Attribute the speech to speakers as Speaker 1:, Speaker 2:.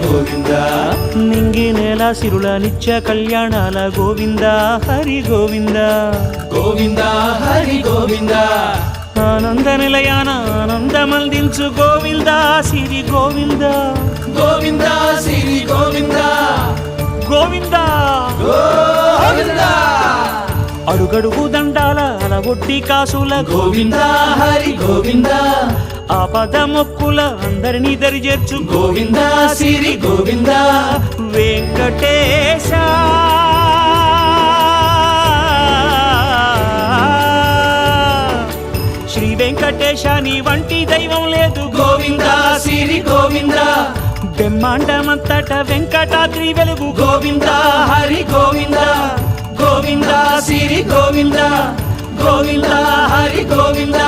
Speaker 1: గోవింద
Speaker 2: నింగి నేల సిరుల నిత్య కళ్యాణాల గోవింద హరి గోవింద
Speaker 1: గోవింద హరి గోవింద
Speaker 2: ఆనంద నిలయాన ఆనందమందించు గోవింద సిరి గోవింద
Speaker 1: గోవింద శ్రీ గోవింద
Speaker 2: గోవింద
Speaker 1: గోవింద
Speaker 2: అడుగడుగు దండాల అలగొట్టి కాసుల
Speaker 1: గోవింద హరి గోవింద
Speaker 2: ఆపద మొక్కుల అందరినీ దరిచేర్చు
Speaker 1: గోవింద శ్రీ గోవింద
Speaker 2: వెంకటేశ శ్రీ వెంకటేశ నీ వంటి దైవం లేదు
Speaker 1: గోవింద శ్రీ గోవింద
Speaker 2: బ్రహ్మాండమంతట వెంకటాద్రి వెలుగు
Speaker 1: గోవింద హరి గోవింద గోవింద శ్రీ గోవింద గోవింద హరి గోవింద